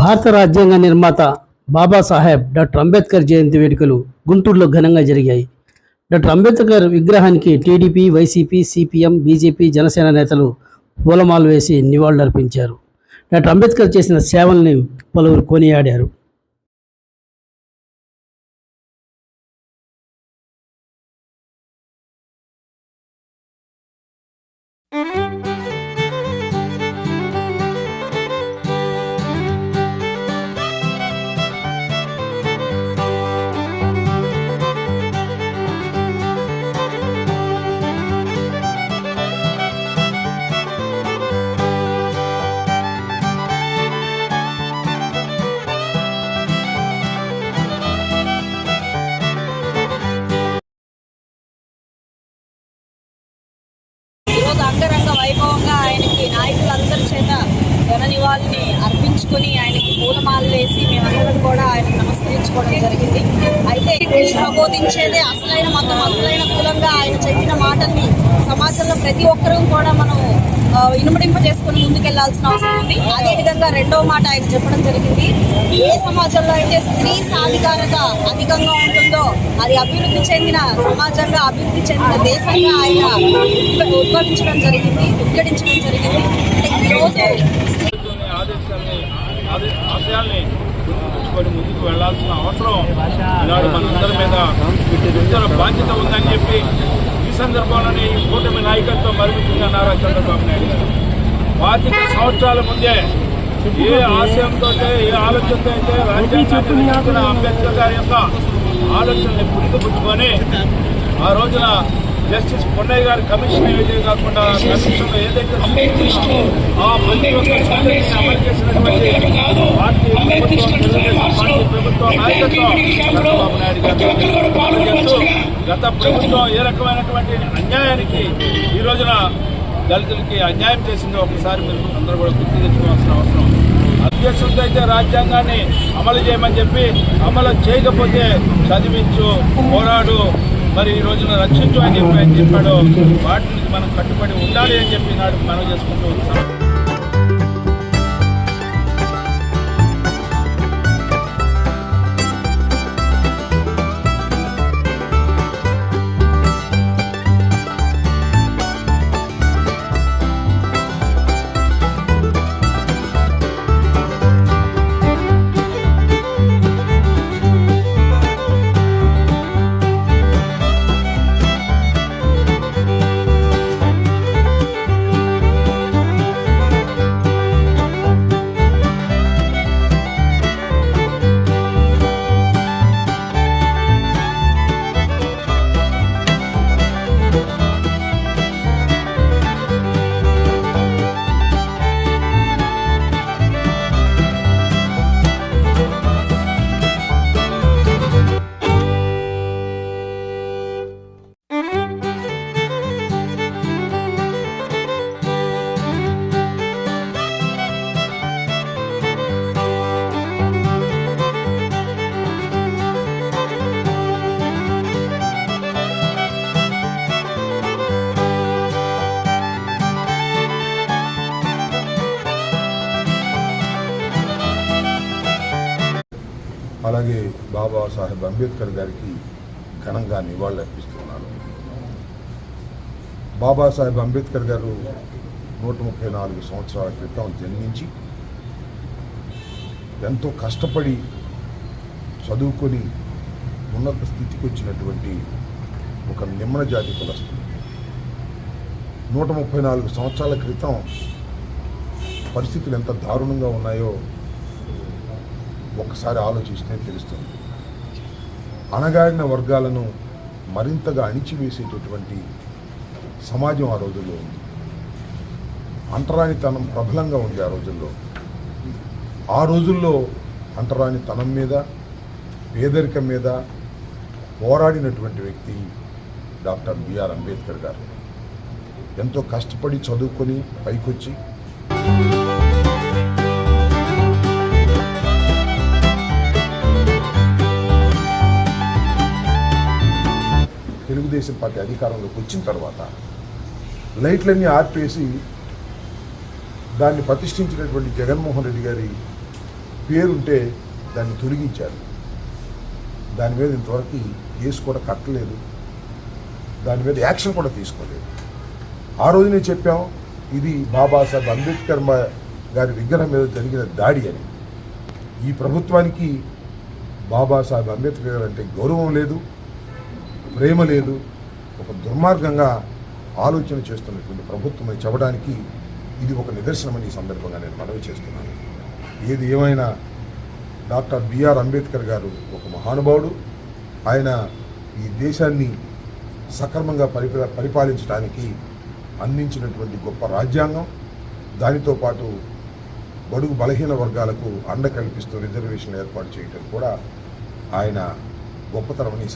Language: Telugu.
భారత రాజ్యాంగ నిర్మాత బాబాసాహెబ్ డాక్టర్ అంబేద్కర్ జయంతి వేడుకలు గుంటూరులో ఘనంగా జరిగాయి. డాక్టర్ అంబేద్కర్ విగ్రహానికి TDP, YCP, CPM, BJP, Janasena నేతలు పూలమాలలు వేసి నివాళులర్పించారు. డాక్టర్ అంబేద్కర్ చేసిన సేవల్ని పలువురు కొనియాడారు. ఈరోజు అంగరంగ వైభవంగా ఆయనకి నాయకులందరి చేత ఘన నివాళిని అర్పించుకొని ఆయనకి పూలమాలలు వేసి మేమందరం కూడా ఆయనకు నమస్కరించుకోవడం జరిగింది. అయితే ప్రబోధించేదే అసలైన మతం, అసలైన కులంగా ఆయన చెప్పిన మాటల్ని సమాజంలో ప్రతి ఒక్కరూ కూడా మనం ఇనుమడింప చేసుకుని ముందుకెళ్లాల్సిన అవసరం ఉంది. అదేవిధంగా రెండవ మాట ఆయన చెప్పడం జరిగింది, ఏ సమాజంలో అయితే స్త్రీ సాధికారత అధికంగా ఉంటుందో అది అభివృద్ధి చెందిన సమాజంగా, అభివృద్ధి చెందిన దేశంగా ఆయన ఉద్ఘాటించడం జరిగింది. ఈరోజు ఆశయాల్ని గుర్తుంచుకొని ముందుకు వెళ్లాల్సిన అవసరం ఈనాడు మనందరి మీద గుర్తుల బాధ్యత ఉందని చెప్పి ఈ సందర్భంలోనే ఈ కూటమి నాయకత్వం మరుగుతుందని నారా చంద్రబాబు నాయుడు గారు 25 సంవత్సరాల ముందే ఏ ఆశయంతో, ఏ ఆలోచనతో అయితే రాజ్యాంగాన్ని రచించిన అంబేద్కర్ గారి యొక్క ఆలోచనని గుర్తుపుచ్చుకొని ఆ రోజున జస్టిస్ పొన్నయ్య గారి కమిషన్ ఏదైతే కాకుండా కమిషన్ ఏదైతే ఆ ప్రతి ఒక్క చట్టాన్ని అమలు చేసినటువంటి పార్టీ ప్రభుత్వం నాయకత్వం చంద్రబాబు నాయుడు గారు చేస్తూ గత ప్రభుత్వం ఏ రకమైనటువంటి అన్యాయానికి ఈ రోజున దళితులకి అన్యాయం చేసిందో ఒకసారి మీరు అందరూ కూడా గుర్తు తెచ్చుకోవాల్సిన అవసరం. అధ్యక్షులతో అయితే రాజ్యాంగాన్ని అమలు చేయమని చెప్పి అమలు చేయకపోతే చదివించు, పోరాడు, మరి ఈ రోజున రక్షించు అని చెప్పి ఆయన చెప్పాడు. వాటిని మనం కట్టుబడి ఉండాలి అని చెప్పి నాడు మనం చేసుకుంటూ ఉంటాం. అలాగే బాబాసాహెబ్ అంబేద్కర్ గారికి ఘనంగా నివాళులు అర్పిస్తున్నాను. బాబాసాహెబ్ అంబేద్కర్ గారు 134 సంవత్సరాల క్రితం జన్మించి ఎంతో కష్టపడి చదువుకొని ఉన్నత స్థితికి వచ్చినటువంటి ఒక నిమ్న జాతి కులస్తుడు. 134 సంవత్సరాల క్రితం పరిస్థితులు ఎంత దారుణంగా ఉన్నాయో ఒకసారి ఆలోచిస్తే తెలుస్తుంది. అణగారిన వర్గాలను మరింతగా అణిచివేసేటటువంటి సమాజం ఆ రోజుల్లో ఉంది. అంటరానితనం ప్రబలంగా ఉంది ఆ రోజుల్లో. ఆ రోజుల్లో అంటరానితనం మీద, పేదరికం మీద పోరాడినటువంటి వ్యక్తి డాక్టర్ బిఆర్ అంబేద్కర్ గారు. ఎంతో కష్టపడి చదువుకొని పైకొచ్చి తెలుగుదేశం పార్టీ అధికారంలోకి వచ్చిన తర్వాత లైట్లన్నీ ఆర్పేసి దాన్ని ప్రతిష్ఠించినటువంటి జగన్మోహన్ రెడ్డి గారి పేరుంటే దాన్ని తొలగించారు. దాని మీద ఇంతవరకు కేసు కూడా కట్టలేదు, దాని మీద యాక్షన్ కూడా తీసుకోలేదు. ఆ రోజునే చెప్పాం ఇది బాబాసాహెబ్ అంబేద్కర్ గారి విగ్రహం మీద జరిగిన దాడి అని. ఈ ప్రభుత్వానికి బాబాసాహెబ్ అంబేద్కర్ గారు అంటే గౌరవం లేదు, ప్రేమ లేదు, ఒక దుర్మార్గంగా ఆలోచన చేస్తున్నటువంటి ప్రభుత్వం అని చెప్పడానికి ఇది ఒక నిదర్శనమని ఈ సందర్భంగా నేను మనవి చేస్తున్నాను. ఏది ఏమైనా డాక్టర్ బిఆర్ అంబేద్కర్ గారు ఒక మహానుభావుడు. ఆయన ఈ దేశాన్ని సక్రమంగా పరిపాలించడానికి అందించినటువంటి గొప్ప రాజ్యాంగం, దానితో పాటు బడుగు బలహీన వర్గాలకు అండ కల్పిస్తూ రిజర్వేషన్ ఏర్పాటు చేయడం కూడా ఆయన గొప్పతనమని